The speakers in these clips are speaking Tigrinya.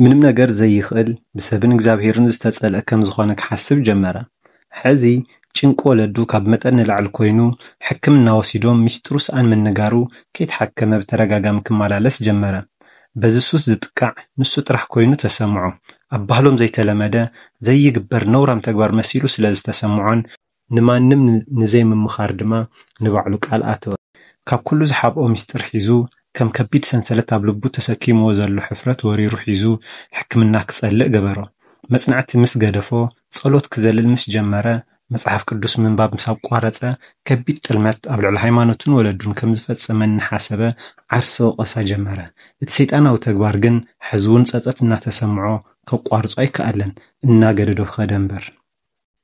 ምንም ነገር ዘይኽእል ብሰብን እግዚአብሔርን ዝተጸልአ ከም ዝኾነ ክሓስብ ጀመረ። ሕዚ ጭንቆ ወለዱ ካብ መጠን ንላዕሊ ኮይኑ ሕክምና ወሲዶም ሚስጥሩ ሰኣን ምንጋሩ ከይተሓከመ ብተረጋጋሚ ክመላለስ ጀመረ። በዚ ሱስ ዝጥቃዕ ንሱ ጥራሕ ኮይኑ ተሰምዖ። ኣብ ባህሎም ዘይተለመደ ዘይግበር ነውራም ተግባር መሲሉ ስለ ዝተሰምዖን ንማንም ንዘይምምኻር ድማ ንባዕሉ ቃል ኣተወ። ካብ ኩሉ ዝሓብኦ ሚስጥር ሒዙ ከም ከቢድ ሰንሰለት ኣብ ልቡ ተሰኪምዎ ዘሎ ሕፍረት ወሪሩ ሒዙ ሕክምና ክጸልእ ገበሮ። መጽናዕቲ ምስ ገደፎ ጸሎት ክዘልል ምስ ጀመረ መጽሓፍ ቅዱስ ምንባብ ምስ ኣቋረጸ ከቢድ ጥልመት ኣብ ልዕሊ ሃይማኖትን ወለዱን ከም ዝፈጸመ እናሓሰበ ዓርሰ ወቐሳ ጀመረ። እቲ ሰይጣናዊ ተግባር ግን ሕዚ እውን ጸጸት እናተሰምዖ ከቋርጾ ኣይከኣለን እናገደዶ ኸደ እምበር።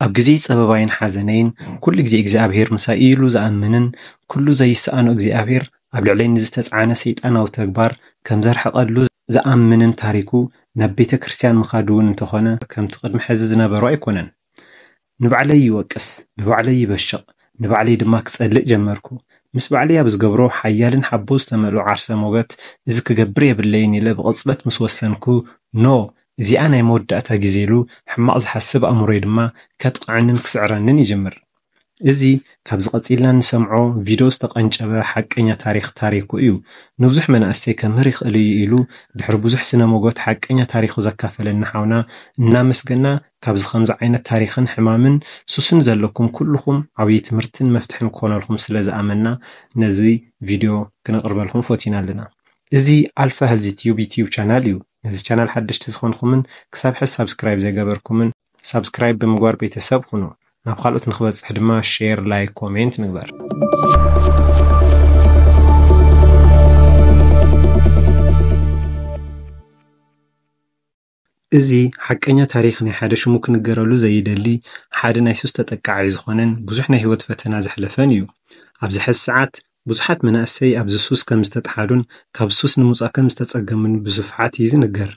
ኣብ ግዜ ጸበባይን ሓዘነይን ኩሉ ግዜ እግዚኣብሔር ምሳይ ኢሉ ዝኣምንን ኩሉ ዘይሰኣኖ እግዚኣብሔር ኣብ ልዕለይ ንዝተጻዕነ ሰይጣናዊ ተግባር ከም ዘርሐቐሉ ዝኣምንን ታሪኩ ናብ ቤተ ክርስቲያን ምኻዱ እውን እንተኾነ ከምቲ ቅድሚ ሕዚ ዝነበሩ ኣይኮነን። ንባዕለይ ይወቅስ፣ ብባዕለይ ይበሽቕ፣ ንባዕለይ ድማ ክጸልእ ጀመርኩ። ምስ ባዕለይ ኣብ ዝገብሮ ሓያልን ሓቦ ዝተመልኦ ዓርሰ ሞገት እዚ ክገብር የብለይን ኢለ ብቕጽበት ምስ ወሰንኩ ኖ እዚኣ ናይ መወዳእታ ግዜ ኢሉ ሕማቕ ዝሓስብ ኣእምሮይ ድማ ከጥቕዕንን ክስዕረንን ይጅምር። እዚ ካብ ዝቐጺልና ንሰምዖ ቪድዮ ዝተቐንጨበ ሓቀኛ ታሪኩ እዩ። ንብዙሕ መናእሰይ ከምህር ይኽእል እዩ ኢሉ ድሕሪ ብዙሕ ስነ ሞጎት ሓቀኛ ታሪኩ ዘካፈለና ሓውና እናመስገና ካብዚ ከምዚ ዓይነት ታሪክን ሕማምን ሱስን ዘለኩም ኩልኩም ዓብይ ትምህርትን መፍትሕን ክኾነልኩም ስለ ዝኣመና ነዚ ቪድዮ ክነቕርበልኩም ፈቲና ኣለና። እዚ ኣልፋ ሄልዝ ዩቲዩብ ቻናል እዩ። ነዚ ቻናል ሓደሽቲ ዝኾንኩምን ክሳብ ሕዚ ሳብስክራይብ ዘይገበርኩምን ሳብስክራይብ ብምግባር ቤተሰብ ሁኑ። ናብ ካልኦት ንኽበጽሕ ድማ ሼር፣ ላይክ፣ ኮሜንት ምግባር። እዚ ሓቀኛ ታሪክ ናይ ሓደ ሽሙ ክንገረሉ ዘይደሊ ሓደ ናይ ሱስ ተጠቃዒ ዝኾነን ብዙሕ ናይ ህይወት ፈተና ዘሕለፈን እዩ። ኣብዚ ሕዚ ሰዓት ብዙሓት መናእሰይ ኣብዚ ሱስ ከም ዝተጠሓዱን ካብ ሱስ ንምውፃእ ከም ዝተጸገሙን ብስፍሓት እዩ ዝንገር።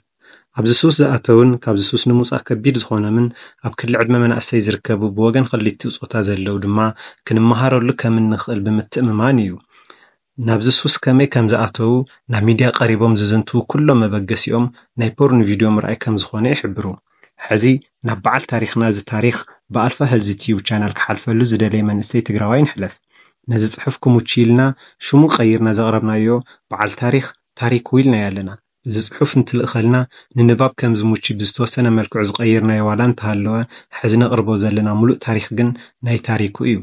ኣብዚ ሱስ ዝኣተውን ካብዚ ሱስ ንምውፃእ ከቢድ ዝኾኖምን ኣብ ክሊ ዕድመ መናእሰይ ዝርከቡ ብወገን ክልቲኡ ጾታ ዘለው ድማ ክንመሃረሉ ከም እንኽእል ብምትእምማን እዩ። ናብዚ ሱስ ከመይ ከም ዝኣተው ናብ ሚድያ ቀሪቦም ዝዝንቱ ኩሎም መበገሲኦም ናይ ፖርን ቪድዮ ምርኣይ ከም ዝኾነ ይሕብሩ። ሕዚ ናብ በዓል ታሪክና እዚ ታሪክ ብኣልፋ ሄልዝ ዩቲዩብ ቻናል ክሓልፈሉ ዝደለየ መንእሰይ ትግራዋይ ንሕለፍ። ነዚ ጽሑፍ ክሙች ኢልና ሽሙ ቀይርና ዘቕረብናዮ በዓል ታሪክ ኢልና ያለና። እዚ ጽሑፍ እንትልእኸልና ንንባብ ከም ዝሙች ብዝተወሰነ መልክዑ ዝቐይርናዮ ዋላ እንተሃለወ ሕዚ ነቕርቦ ዘለና ሙሉእ ታሪክ ግን ናይ ታሪኩ እዩ።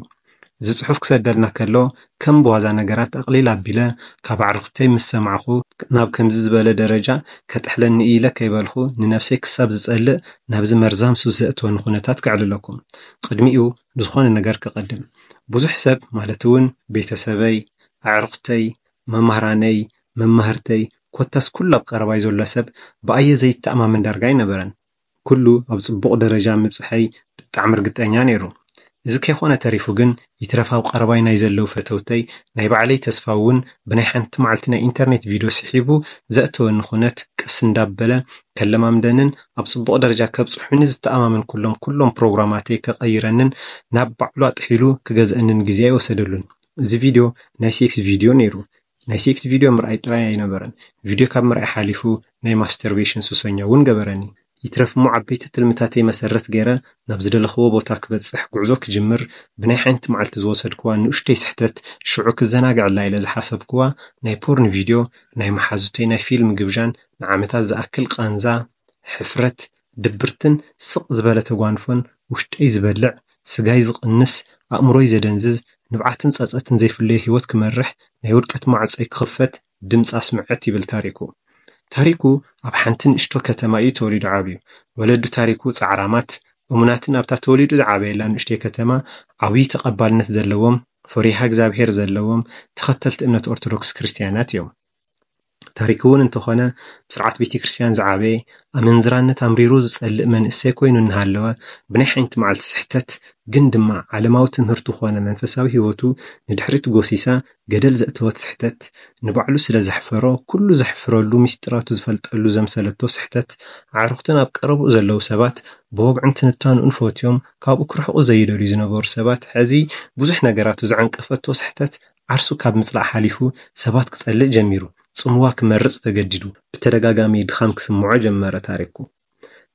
እዚ ጽሑፍ ክሰደልና ከሎ ከም ብዋዛ ነገራት ኣቕሊል ኣቢለ ካብ ኣዕርኽተይ ምስ ሰማዕኹ ናብ ከምዚ ዝበለ ደረጃ ከጥሕለኒ ኢለ ከይበልኹ ንነፍሰይ ክሳብ ዝጸልእ ናብዚ መርዛም ሱስ ዘእትወኒ ኩነታት ክዕልለኩም። ቅድሚኡ ዝኾነ ነገር ክቐድም ብዙሕ ሰብ ማለት እውን ቤተሰበይ፣ ኣዕርኽተይ፣ መምህራነይ፣ መማህርተይ ኮታስ ኩሉ ኣብ ቀረባይ ዘሎ ሰብ ብኣየ ዘይተኣማምን ዳርጋ ይነበረን። ኩሉ ኣብ ጽቡቕ ደረጃ ምብጽሐይ ብጣዕሚ እርግጠኛ ነይሩ። እዚ ከይኾነ ተሪፉ ግን ይትረፋው ቀረባይ ናይ ዘለው ፈተውተይ ናይ ባዕለይ ተስፋ እውን ብናይ ሓንቲ መዓልቲ ናይ ኢንተርኔት ቪድዮ ስሒቡ ዘእተወኒ ኩነት ቀስ እንዳበለ ከለማምደንን ኣብ ጽቡቕ ደረጃ ከብጽሑኒ ዝተኣማምን ኩሎም ፕሮግራማተይ ከቐይረንን ናብ ባዕሉ ኣጥሒሉ ክገዝአንን ግዜ ይወሰደሉን። እዚ ቪድዮ ናይ ሴክስ ቪድዮ ነይሩ። ናይ ሴክስ ቪድዮ ምርኣይ ጥራይ ኣይነበረን። ቪድዮ ካብ ምርኣይ ሓሊፉ ናይ ማስተርቤሽን ሱሰኛ እውን ገበረኒ። ይትረፍ ሞ ዓበይቲ ትልምታተይ መሰረት ገይረ ናብ ዝደለኽዎ ቦታ ክበጽሕ ጉዕዞ ክጅምር ብናይ ሓንቲ መዓልቲ ዝወሰድክዋ ንኡሽተይ ስሕተት ሽዑ ክዘናግዕላ ኢለ ዝሓሰብክዋ ናይ ፖርን ቪድዮ ናይ መሓዙተይ ናይ ፊልም ግብዣን ንዓመታት ዝኣክል ቃንዛ፣ ሕፍረት፣ ድብርትን ስቕ ዝበለ ተጓንፎን ውሽጠይ ዝበልዕ ስጋይ ዝቕንስ ኣእምሮይ ዘደንዝዝ ንብዓትን ጸጸትን ዘይፍለየ ህይወት ክመርሕ ናይ ውድቀት ማዕጾይ ክኽፈት ድምፂ ኣስምዐት ይብል ታሪኩ ኣብ ሓንቲ ንእሽቶ ከተማ እዩ ተወሊዱ ዓብዩ። ወለዱ ታሪኩ ጻዕራማት እሙናትን ኣብታ ተወሊዱ ዝዓበየላ ንእሽተይ ከተማ ዓብይ ተቐባልነት ዘለዎም ፈሪሃ እግዚአብሔር ዘለዎም ተኸተልቲ እምነት ኦርቶዶክስ ክርስቲያናት እዮም። ታሪኩ እውን እንተኾነ ብስርዓት ቤተ ክርስቲያን ዝዓበየ ኣመንዝራነት ኣምሪሩ ዝጸልእ መንእሰይ ኮይኑ እንሃለወ ብናይ ሓንቲ መዓልቲ ስሕተት ግን ድማ ዓለማዊ ትምህርቱ ኾነ መንፈሳዊ ህይወቱ ንድሕሪት ጎሲሳ ገደል ዘእተወት ስሕተት ንባዕሉ ስለ ዘሕፈሮ ኩሉ ዘሕፍረሉ ሚስጥራቱ ዝፈልጠሉ ዘምሰለቶ ስሕተት ኣዕርኽትን ኣብ ቀረብኡ ዘለው ሰባት ብወግዕን ትንታኑን ፈትዮም ካብኡ ክርሕቑ ዘይደልዩ ዝነበሩ ሰባት ሕዚ ብዙሕ ነገራቱ ዝዓንቀፈቶ ስሕተት ዓርሱ ካብ ምጽላእ ሓሊፉ ሰባት ክጸልእ ጀሚሩ። ጽምዋ ክመርጽ ተገዲዱ ብተደጋጋሚ ድኻም ክስምዖ ጀመረ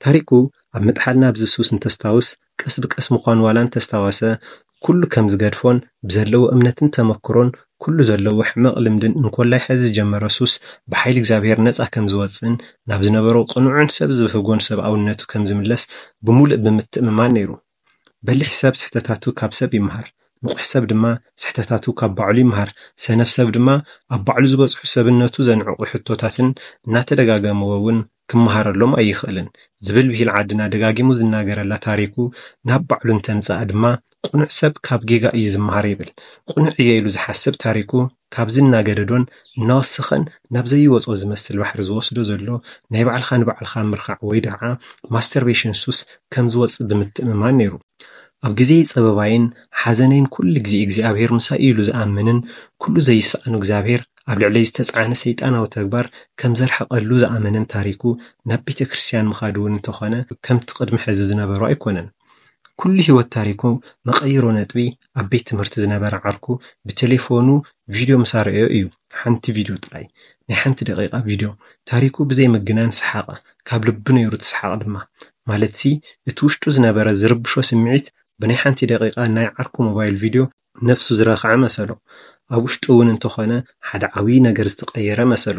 ታሪኩ ኣብ ምጥሓልና ብዝሱስ እንተስታውስ ቀስ ብቀስ ምዃኑ ዋላ እንተስታወሰ ኩሉ ከም ዝገድፎን ብዘለዎ እምነትን ተመክሮን ኩሉ ዘለዎ ሕመቕ ልምድን እንኮላይ ሕዚ ጀመረ ሱስ ብሓይሊ እግዚአብሔር ነፃ ከም ዝወፅን ናብ ዝነበሮ ቅኑዕን ሰብ ዝብህጎን ሰብኣውነቱ ከም ዝምለስ ብሙሉእ ብምትእምማን ነይሩ። በሊሕ ሰብ ስሕተታቱ ካብ ሰብ ይምሃር፣ ንቑሕ ሰብ ድማ ስሕተታቱ ካብ ባዕሉ ይምሃር፣ ሰነፍ ሰብ ድማ ኣብ ባዕሉ ዝበፅሑ ሰብነቱ ዘንዕቑ ሕቶታትን እናተደጋገመዎ እውን ክመሃረሎም ኣይኽእልን ዝብል ብሂል ዓድና ደጋጊሙ ዝናገረላ ታሪኩ ናብ ባዕሉ እንተምፃእ ድማ ቁኑዕ ሰብ ካብ ጌጋ እዩ ዝመሃር ይብል። ቁኑዕ እየ ኢሉ ዝሓስብ ታሪኩ ካብ ዝናገደዶን እናወስኸን ናብ ዘይወፆ ዝመስል ባሕሪ ዝወስዶ ዘሎ ናይ ባዕልኻ ንባዕልኻ ምርኻዕ ወይ ደዓ ማስተርቤሽን ሱስ ከም ዝወፅእ ብምትእምማን ነይሩ። ኣብ ግዜ ፀበባይን ሓዘነይን ኩሉ ግዜ እግዚኣብሔር ምሳይ ኢሉ ዝኣምንን ኩሉ ዘይሰኣኑ እግዚኣብሔር ኣብ ልዕለይ ዝተፃዕነ ሰይጣናዊ ተግባር ከም ዘርሐቐሉ ዝኣመንን ታሪኩ ናብ ቤተ ክርስቲያን ምኻዱ እውን እንተኾነ ከምቲ ቅድሚ ሕዚ ዝነበሩ ኣይኮነን። ኩሉ ህይወት ታሪኩ መቐይሮ ነጥቢ ኣብ ቤት ትምህርቲ ዝነበረ ዓርኩ ብቴሌፎኑ ቪድዮ ምሳርዮ እዩ። ሓንቲ ቪድዮ ጥራይ ናይ ሓንቲ ደቂቓ ቪድዮ ታሪኩ ብዘይ ምግናን ሰሓቐ። ካብ ልቡ ነይሩ ትሰሓቕ ድማ ማለት እቲ ውሽጡ ዝነበረ ዝርብሾ ስምዒት ብናይ ሓንቲ ደቂቓ ናይ ዓርኩ ሞባይል ቪድዮ ነፍሱ ዝረኸዐ መሰሎ። ኣብ ውሽጡ እውን እንተኾነ ሓደ ዓብዪ ነገር ዝተቐየረ መሰሎ።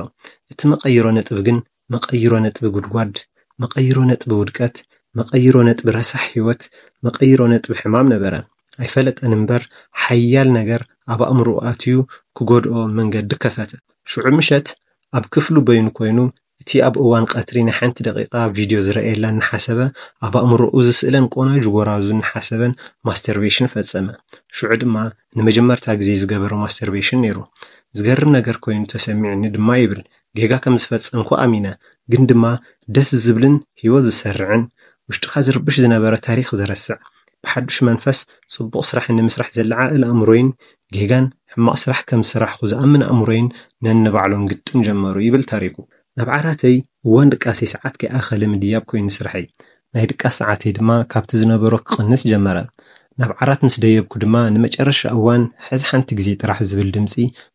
እቲ መቐይሮ ነጥቢ ግን መቐይሮ ነጥቢ ጉድጓድ፣ መቐይሮ ነጥቢ ውድቀት፣ መቐይሮ ነጥቢ ረሳሕ ህይወት፣ መቐይሮ ነጥቢ ሕማም ነበረ። ኣይፈለጠን እምበር ሓያል ነገር ኣብ ኣእምሮኡ ኣትዩ ክጎድኦ መንገዲ ከፈተ። ሽዑ ምሸት ኣብ ክፍሉ በይኑ ኮይኑ እቲ ኣብ እዋን ቀትሪ ናይ ሓንቲ ደቂቓ ቪድዮ ዝረአየላ እናሓሰበ ኣብ ኣእምሮኡ ዝስእለን ቆናጁ ጎራዙ እናሓሰበን ማስተርቤሽን ፈጸመ። ሽዑ ድማ ንመጀመርታ ግዜ ዝገበሮ ማስተርቤሽን ነይሩ። ዝገርም ነገር ኮይኑ ተሰሚዕኒ ድማ ይብል ጌጋ ከም ዝፈጸምኩ ኣሚነ፣ ግን ድማ ደስ ዝብልን ህይወት ዝሰርዕን ውሽጥኻ ዝርብሽ ዝነበረ ታሪክ ዝረስዕ ብሓዱሽ መንፈስ ጽቡቕ ስራሕ ንምስራሕ ዘለዓእል ኣእምሮይን ጌጋን ሕማቕ ስራሕ ከም ዝስራሕኹ ዝኣምን ኣእምሮይን ነንባዕሎም ግጥም ጀመሩ ይብል ታሪኩ። ናብ ዓራተይ እዋን ድቃሰይ ሰዓት ከይኣኸለ ምድያብ ኮይኑ ስርሐይ ናይ ድቃስ ሰዓተይ ድማ ካብቲ ዝነበሮ ክቕንስ ጀመረ። ናብ ዓራት ምስ ደየብኩ ድማ ንመጨረሻ እዋን ሕዚ ሓንቲ ግዜ ጥራሕ ዝብል ድምፂ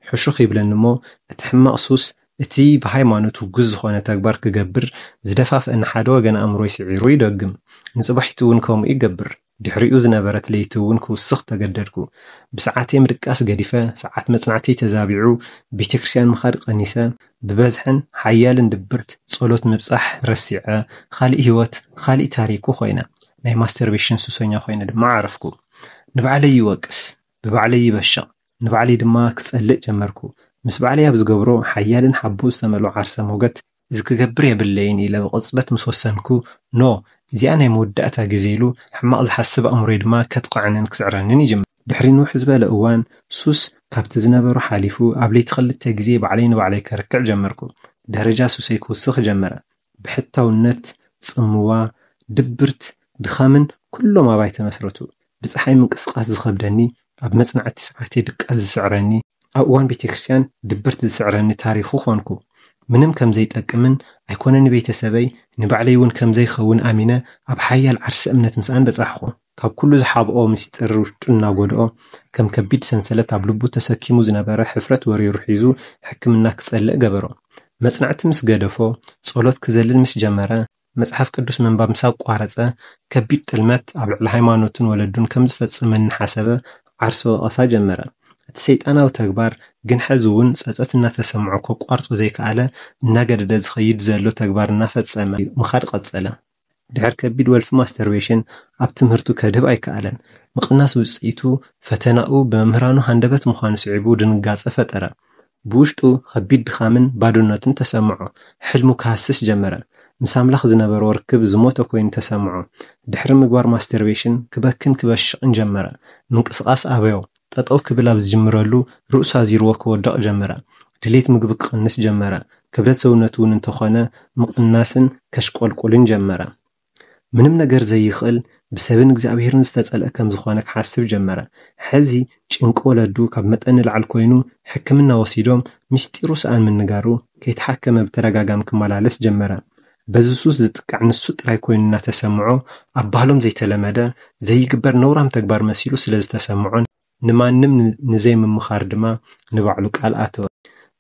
ሕሹኽ ይብለኒ እሞ እቲ ሕማቕ ሱስ እቲ ብሃይማኖቱ ግዝ ዝኾነ ተግባር ክገብር ዝደፋፍአኒ ሓደ ወገን ኣእምሮይ ስዒሩ ይደግም። ንጽባሒቱ እውን ከምኡ ይገብር። ድሕሪኡ ዝነበረት ለይቲ እውን ክውስኽ ተገደድኩ። ብሰዓተይ ምድቃስ ገዲፈ ሰዓት መጽናዕተይ ተዛቢዑ ቤተ ክርስቲያን ምኻድ ቀኒሰ ብበዝሕን ሓያልን ድብርት ጸሎት ምብጻሕ ረሲዐ ካሊእ ህይወት ካሊእ ታሪኩ ኮይነ ናይ ማስተርቤሽን ሱሰኛ ኮይነ ድማ ዓረፍኩ። ንባዕለይ ይወቅስ፣ ብባዕለይ ይበሽቕ፣ ንባዕለይ ድማ ክጸልእ ጀመርኩ። ምስ ባዕለይ ኣብ ዝገብሮ ሓያልን ሓቡ ዝተመልኦ ዓርሰ ሞገት እዚ ክገብር የብለይን ኢለ ብቕጽበት ምስ ወሰንኩ ኖ እዚኣ ናይ መወዳእታ ግዜ ኢሉ ሕማቕ ዝሓስብ ኣእምሮይ ድማ ከጥቃዕንን ክስዕረንን ይጅምር። ድሕሪ ንውሕ ዝበለ እዋን ሱስ ካብቲ ዝነበሩ ሓሊፉ ኣብ ለይቲ ክልተ ግዜ ባዕለይ ንባዕለይ ከርክዕ ጀመርኩ። ደረጃ ሱሰይ ክውስኽ ጀመረ። ብሕታውነት፣ ጽምዋ፣ ድብርት፣ ድኻምን ኩሎም ኣባይ ተመስረቱ። ብፀሓይ ምንቅስቓስ ዝኸብደኒ፣ ኣብ መጽናዕቲ ሰዓተይ ድቃስ ዝስዕረኒ፣ ኣብ እዋን ቤተ ክርስቲያን ድብርት ዝስዕረኒ ታሪኹ ኾንኩ። ምንም ከም ዘይጠቅምን ኣይኮነኒ ቤተሰበይ ንባዕለይ እውን ከም ዘይኸውን ኣሚነ ኣብ ሓያል ዓርሲ እምነት ምስኣን በጻሕኹ። ካብ ኩሉ ዝሓብኦ ምስጢር ውሽጡ እናጎድኦ ከም ከቢድ ሰንሰለት ኣብ ልቡ ተሰኪሙ ዝነበረ ሕፍረት ወሪሩ ሒዙ ሕክምና ክጸልእ ገበሮ። መጽናዕቲ ምስ ገደፎ ጸሎት ክዘልል ምስ ጀመረ መጽሓፍ ቅዱስ ምንባብ ምስ ኣቋረጸ ከቢድ ጥልመት ኣብ ልዕሊ ሃይማኖትን ወለዱን ከም ዝፈጽመኒ ሓሰበ ዓርሲ ወቐሳ ጀመረ። እቲ ሰይጣናዊ ተግባር ግን ሕዚ እውን ጸጸት እናተሰምዖ ከቋርጾ ዘይከኣለ እናገደደ ዝኸይድ ዘሎ ተግባር እናፈጸመ ምኻድ ቀጸለ። ድሕሪ ከቢድ ወልፊ ማስተርቤሽን ኣብ ትምህርቱ ከድህብ ኣይከኣለን። ምቕናስ ውፅኢቱ ፈተናኡ ብመምህራኑ ሃንደበት ምዃኑ ስዒቡ ድንጋጸ ፈጠረ። ብውሽጡ ከቢድ ድኻምን ባዶነትን ተሰምዖ። ሕልሙ ክሃስስ ጀመረ። ምስ ኣምላኽ ዝነበሮ ርክብ ዝሞተ ኮይኑ ተሰምዖ። ድሕሪ ምግባር ማስተርቤሽን ክበክን ክበሽቕን ጀመረ። ምንቅስቓስ ኣበዮ ጠጠው ክብል ኣብ ዝጅምረሉ ርእሱ ኣዚርዎ ክወድቕ ጀመረ። ድሌት ምግቢ ክቕንስ ጀመረ። ክብደት ሰውነቱ እውን እንተኾነ ምቕናስን ከሽቆልቁልን ጀመረ። ምንም ነገር ዘይኽእል ብሰብን እግዚኣብሔርን ዝተጸልአ ከም ዝኾነ ክሓስብ ጀመረ። ሕዚ ጭንቂ ወለዱ ካብ መጠን ላዕሊ ኮይኑ ሕክምና ወሲዶም ምስጢሩ ሰኣን ምንጋሩ ከይተሓከመ ብተደጋጋሚ ክመላለስ ጀመረ። በዚ ሱስ ዝጥቃዕ ንሱ ጥራይ ኮይኑ እናተሰምዖ ኣብ ባህሎም ዘይተለመደ ዘይግበር ነውራም ተግባር መሲሉ ስለ ዝተሰምዖን ንማንም ንዘይምምኻር ድማ ንባዕሉ ቃል ኣተወ።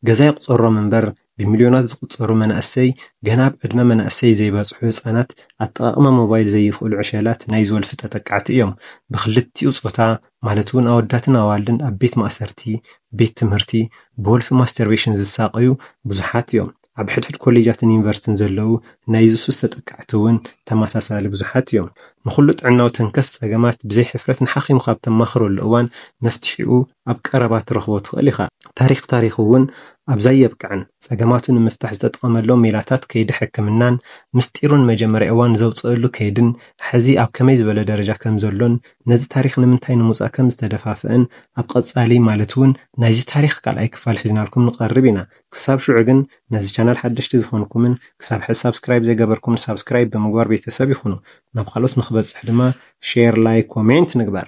ገዛ ይቁፀሮም እምበር بمليونات ዝቁፀሩ መናእሰይ ገና ብዕድመ መናእሰይ ዘይበፅሑ ህፃናት ኣጠቃቅማ ሞባይል ዘይኽእሉ ዕሸላት ናይ ዝወልፊ ተጠቃዕቲ እዮም ብክልቲኡ ፆታ ማለት እውን ኣወዳትን ኣዋልድን ኣብ ቤት ማእሰርቲ ቤት ትምህርቲ ብወልፊ ማስተርቤሽን ዝሳቀዩ ብዙሓት እዮም ኣብ ሕድሕድ ኮሌጃትን ዩኒቨርሲቲን ዘለው ናይ ዝሱስ ተጠቃዕቲ እውን ተመሳሳሊ ብዙሓት እዮም ንኩሉ ጥዕናዊ ተንከፍ ፀገማት ብዘይ ሕፍረት ንሓኺምካ ብተማኽረሉ እዋን መፍትሒኡ ኣብ ቀረባ ትረኽቦ ትኽእል ኢኻ ታሪክ እውን ኣብዛ የብቅዕን ፀገማቱ ንምፍታሕ ዝተጠቐመሎም ሜላታት ከይዲ ሕክምናን ምስጢሩን መጀመርያ እዋን ዘውፅአሉ ከይድን ሕዚ ኣብ ከመይ ዝበለ ደረጃ ከም ዘሎን ነዚ ታሪክ ንምንታይ ንምውፃእ ከም ዝተደፋፍአን ኣብ ቀፃሊ ማለት እውን ናይዚ ታሪክ ካልኣይ ክፋል ሒዝናልኩም ንቐርብ ኢና ክሳብ ሽዑ ግን ነዚ ቻናል ሓደሽቲ ዝኾንኩምን ክሳብ ሕዚ ሳብስክራይብ ዘይገበርኩም ሳብስክራይብ ብምግባር ቤተሰብ ይኹኑ ናብ ካልኦት ንክበፅሕ ድማ ሼር ላይክ ኮሜንት ንግበር